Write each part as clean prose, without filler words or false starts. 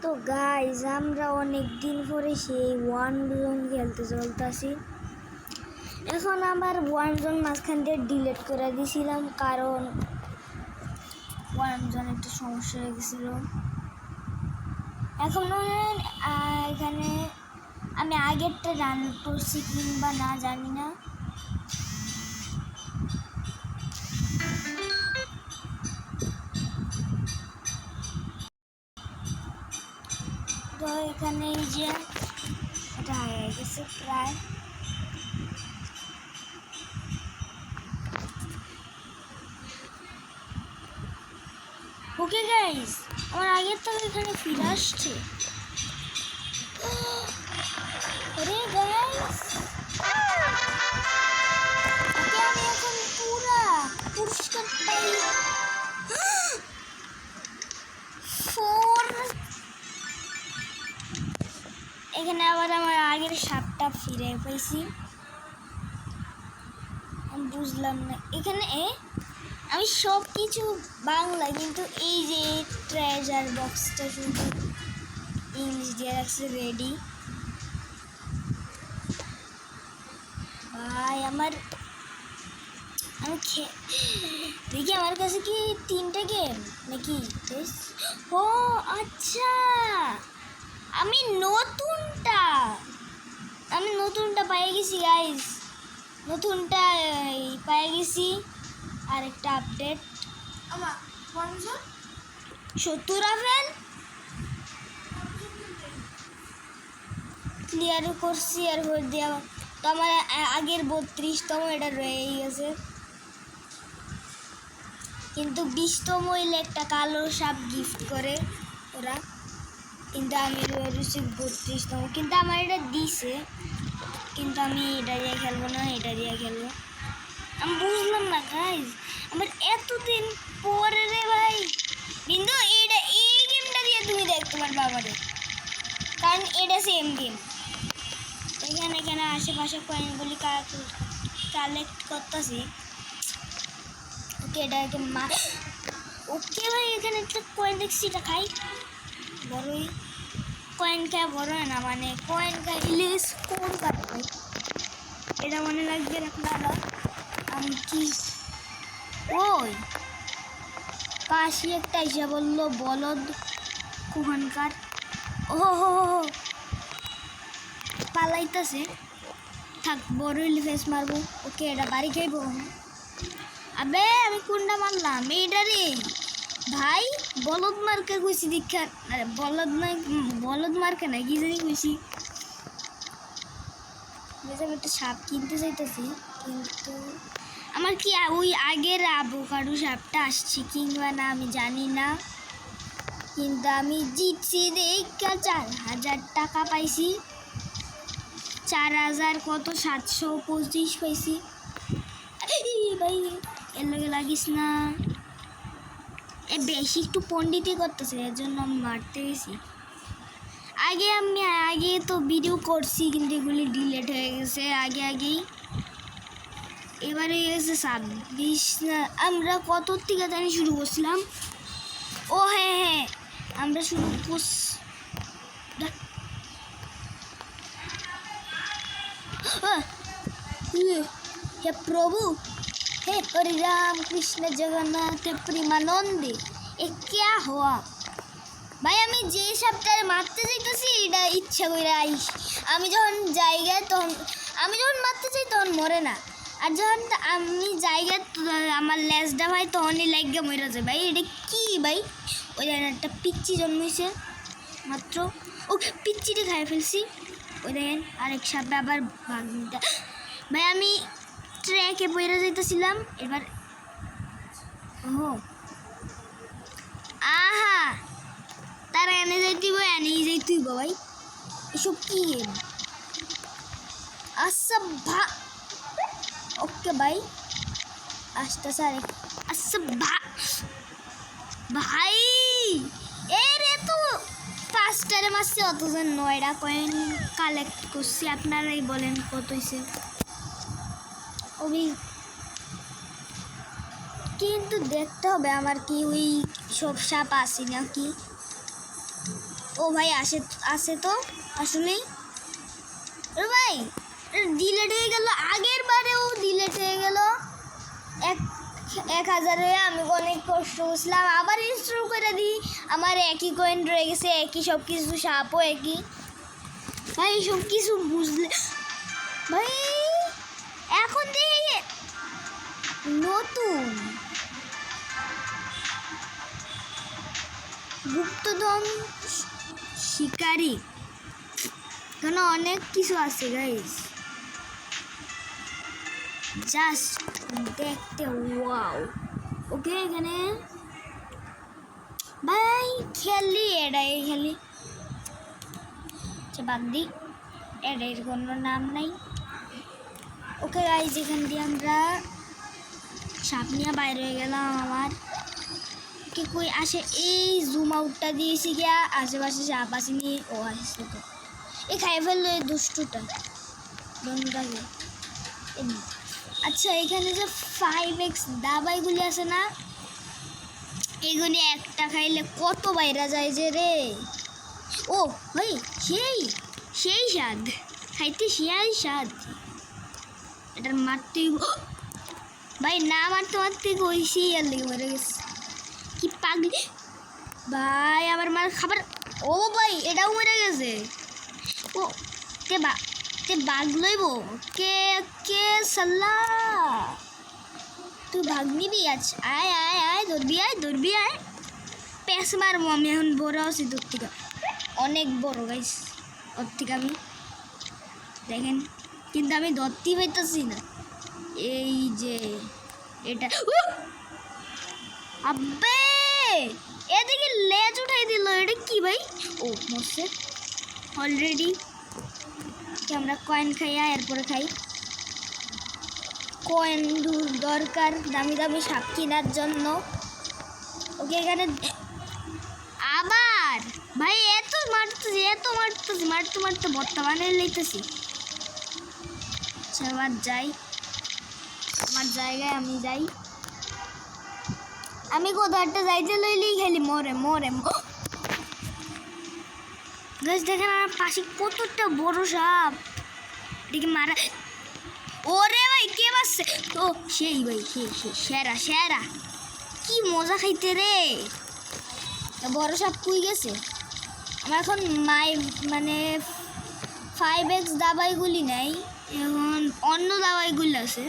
তো গাইজ আমরা অনেক দিন পরে সেই ওয়ান জোন খেলতে চলতেছি। এখন আমার ওয়ান জোন মাঝখান দিয়ে ডিলিট করে দিয়েছিলাম, কারণ ওয়ান জোন একটু সমস্যা হয়ে গেছিল। এখন এখানে আমি আগেরটা রান করছি কিংবা না জানি না। তো এখানে এই যে এটা হয়ে গেছে প্রায়। ওকে গাইস, আমার আগের তো এখানে ফিরে আসছে। আরে গাইস, আমি এখন পুরা পুরস্কার পাই 4। এখানে আবার আমার আগের সাপটা ফিরে পাইছি। আমি বুঝলাম না এখানে আমি সব কিছু বাংলা, কিন্তু এই যে ট্রেজার বক্সটা শুধু ইংলিশ দিয়ে রাখছে রেডি। ভাই আমি দেখি আমার কাছে কি 3টে গেম নাকি? ও আচ্ছা, আমি নতুনটা পেয়ে গেছি গাইস, নতুনটা পেয়ে গেছি। আরেকটা আপডেট 70 রাফেল ক্লিয়ার করছি। আর ভোট দেওয়া তো আমার আগের 32তম এটা রয়ে গেছে, কিন্তু 20তম হইলে একটা কালো সাপ গিফট করে ওরা, কিন্তু আমি রয়েছি 32তম। কিন্তু আমার এটা দিছে, কিন্তু আমি এটা দিয়ে খেলবো না, এটা দিয়ে খেলবো। আমি বুঝলাম না গাইজ, আমার এতদিন পরে রে ভাই। কিন্তু এটা এই গেমটা দিয়ে তুমি দেখতে পারবে আমারে, কারণ এটা সেম গেম। এখানে আশেপাশে কয়েনগুলি কালেক্ট করতেছি। ওকে এটাকে ওকে ভাই, এখানে একটা কয়েন দেখছি, এটা খাই। বড়ই কয়েন খায় বড় হয় না, মানে কয়েন খাইলে স্কোর কাটবে, এটা মনে লাগবে আপনারা। আমি কি ওই পাশে একটা এসে বললো বলদ কুহানকার। ও হো পালাইতেছে, থাক বড় হইলে ফেস মারবো। ওকে এটা বাড়ি খাইব। আবে আমি কোনটা মারলাম? এইটা রে ভাই, বলদ মার্কে কইছি দীক্ষা। আরে বলদ মার্কে না, কি জানি কইছি। আমি একটা সাপ কিনতে চাইতেছি, কিন্তু আমার কি ওই আগের আবোকাডো সাপটা আসছে কিংবা না আমি জানি না। কিন্তু আমি জিতছি, দেখা 4000 টাকা পাইছি। 4000 কত 725 পাইছি। ভাই এর লগে লাগিস না, বেশি একটু পণ্ডিতি করতেছে, এর জন্য আমি মারতে গেছি। আগে তো ভিডিও করছি, কিন্তু এগুলি ডিলেট হয়ে গেছে আগেই। এবারে গেছে 26 না, আমরা কত থেকে জানি শুরু করছিলাম। ও হ্যাঁ আমরা শুরু हे प्रभु, हे हरि राम कृष्ण जगन्नाथ प्रेमानंदे, এ क्या हुआ ভাই? আমি যে সাপটারে মারতে চাইতেছি এটা ইচ্ছা করে আমি যখন মারতে চাই তখন মরে না, আর যখন আমি জায়গা আমার লেজটা ভাই তখনই লাগে মরে যায় ভাই। এটা কি ভাই? ওই একটা পিচ্চি জন্মেছে মাত্র, ও পিচ্চিটা খাই ফেলছি। ওই দেখেন আরেক সাপে আবার ভাগটা। ভাই আমি ট্র্যাকে বইরা যাইতেছিলাম এবার। ও আহা, তারা এনে যাইতেইব, এনেই যাইতেইব ভাই। এসব কি গেম? আচ্ছা ওকে ভাই আসতে সারে। আচ্ছা ভাই রে তো 5টারে মারছি, অতজন 9টা কয়েন কালেক্ট করছি। আপনারাই বলেন কত হয়েছে? কিন্তু দেখতে হবে আমার কি ওই সব সাপ আসি নাকি। ও ভাই আসে তো আসলেই। আরে ভাই ডিলেট হয়ে গেল, আগের বারেও ডিলেট হয়ে গেল। 1000 হয়ে আমি অনেক কষ্ট করছিলাম, আবার ইনস্টল করে দিই, আমার একই কয়েন রয়ে গেছে, একই সব কিছু, সাপও একই। ভাই সব কিছু বুঝলে ভাই এখন দেখে নতুন গুপ্তধন শিকারী, এখানে অনেক কিছু আছে গাইস, জাস্ট দেখতে ওয়াও। ওকে এখানে ভাই খেলি এটাই খেলি, বাদ দি, এটার কোনো নাম নাই। ওকে গাইস এখান দিয়ে আমরা সাপ নিয়ে বাইরে হয়ে গেলাম। আমার কি কই আসে, এই জুম আউটটা দিয়েছি গিয়া, আশেপাশে সাপ আসেনি। ও আসছে তো, এ খাই ফেললো এই দুষ্টুটা বন্ধুটাকে। আচ্ছা এখানে যে 5x দাবাইগুলি আছে না, এগুলি একটা খাইলে কত বাইরা যায় যে রে। ও ভাই সেই স্বাদ, খাইতে সেই স্বাদ। এটার মারতে ভাই, না মারতে মারতে কইছি আর লেগে মরে গেছে, কি পাগলি ভাই। আমার মার খাবার, ও ভাই এটাও মরে গেছে। ও তে বাঘ লইব কে কে সাল্লা, তুই ভাগ নিবি? আচ্ছা আয় আয় আয়, ধরবি আয়, প্যাস মারবো আমি। এখন বড় আছি তোর থেকে, অনেক বড় গাইস ওর থেকে আমি, দেখেন, কিন্তু আমি ধরতেই পাইতেছি না। এই যে এটা, আব্বে এদিকে লেজ উঠাই দিল, এটা কি ভাই? ও মরছে অলরেডি। আমরা কয়েন খাইয়া এরপরে খাই, কয়েন দরকার দামি দামি সাপ কেনার জন্য। ওকে এখানে আবার ভাই এত মারতেছি মারতে ভর্তা বানিয়ে লইতেছি। আবার যাই আমার জায়গায়, আমি যাই, আমি কোথাও একটা যাইতে লইলেই খালি মরে গাছ। দেখেন আমার পাশে কতটা বড় সাপ, এদিকে মারা। ওরে ভাই কে বাসছে তো, সেই ভাই সেই সেরা, কি মজা খাইতে রে। বড় সাপ কুই গেছে। আমার এখন মানে 5x দাবাইগুলি নাই, এখন অন্য দাবাইগুলি আছে।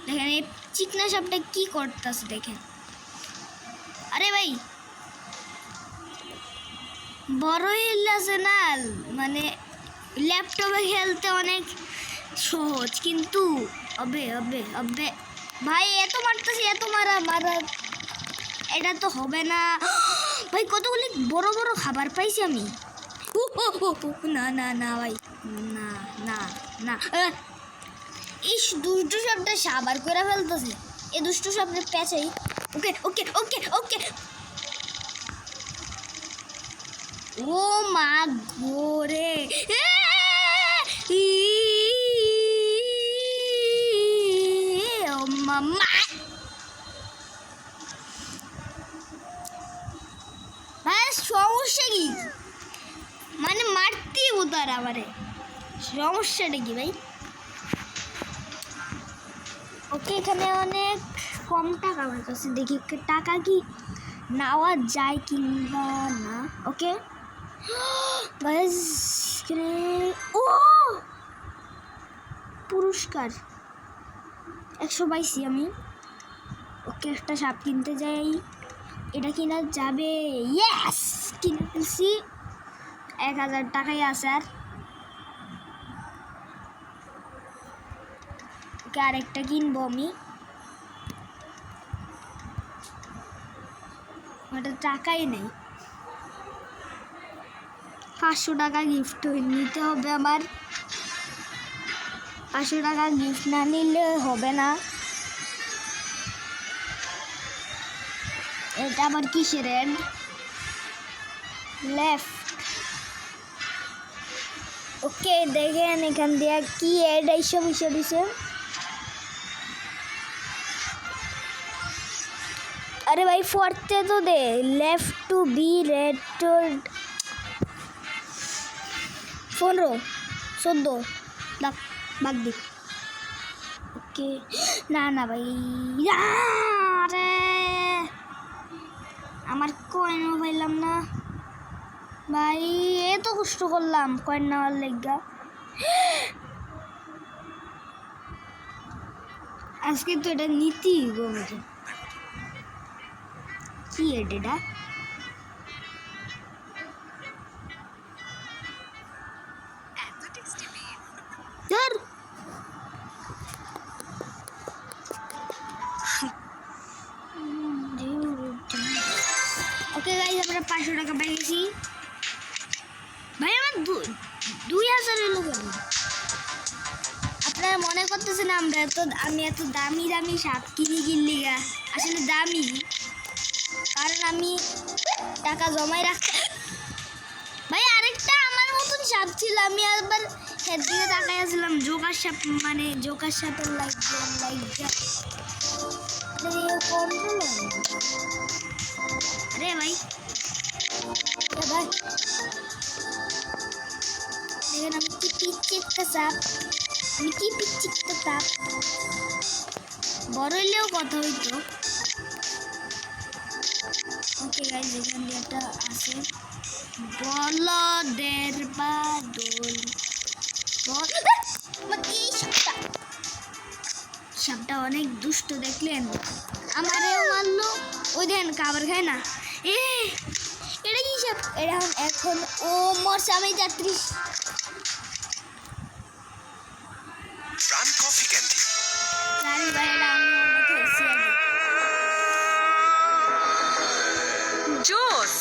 দেখেন এই চিকনা সাপটা কি করতেছে দেখেন। আরে ভাই বড় হিল আছে না, মানে ল্যাপটপে খেলতে অনেক সহজ, কিন্তু অবে ভাই এত মারতেছি, এত মারা এটা তো হবে না ভাই। কতগুলি বড় বড় খাবার পাইছি আমি। না ভাই, না এই দুষ্টু সাপটা সাবার করে ফেলতেছে, এই দুষ্টু সাপটা পেঁচাই। ওকে ও মা গোরে, ও মামা ভাই সমস্যা কি, মানে মারতেই উতার আমারে, সমস্যাটা কি ভাই? ওকে এখানে অনেক কম টাকা আমার কাছে, দেখি টাকা কি নেওয়া যায় কিংবা না। ওকে ও পুরস্কার 100 পাইছি আমি। ওকে একটা সাপ কিনতে যাই, এটা কিনা যাবে, ইয়েস কিনে ফেলছি। 1000 টাকাই আছে। আর ওকে আরেকটা কিনবো আমি, ওটা টাকাই নেই। 500 টাকা গিফট নিতে হবে আমার, 500 টাকা গিফট না নিলে হবে না। এটা আবার কিসের অ্যাড? লেফট। ওকে দেখেন এখান দিয়ে কি অ্যাড এইসব अरे भाई फोड़ते तो दे लेफ्ट टू बी रेड टू फोन रो 14 দাগ বাগ দি ওকে না না ভাই আরে আমার কয়েন পাইলাম না ভাই এত কষ্ট করলাম কয়েন নেওয়ার লেগা আজকে তো এটা নীতি গমছে কি এটা ধর ওকে গাইস আমরা 500 টাকা পেয়ে গেছি ভাই আমার 2000 এলো কেন আপনারা মনে করতেছেন আমি এত দামি দামি সাপ কিনি গা আসলে দামি কারণ আমি টাকা জমাই রাখতে ভাই আরেকটা আমার মতন সাপ ছিল আমি একবার এর দিকে তাকাই আসলাম জোকার সাপ মানে জোকার সাপের লাইক কন্ট্রোল अरे भाई क्या भाई लेकिन हम की पीछे का साप मिट्टी पीछे का साप বড় হইলেও কথা হইতো ওকে গাইস এখানে একটা আছে বলদের বাদল কি সাপটা অনেক দুষ্ট দেখলেন আমারেও মারলো ওই দেন খাবার খায় না এটা কি সাপ এখন ও মরছে আমি 33 প্রাণ কফি ক্যান্ডি রানী ভাইরা আমি অনেক হয়েছি জোস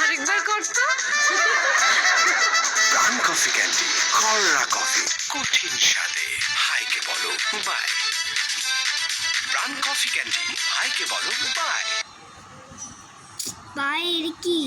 আরেকবার করতো প্রাণ কফি ক্যান্ডি কররা কফি কঠিন স্বাদে হাইকে বলো বাই প্রাণ কফি ক্যান্ডি হাইকে বলো বাই ভাই এটা কি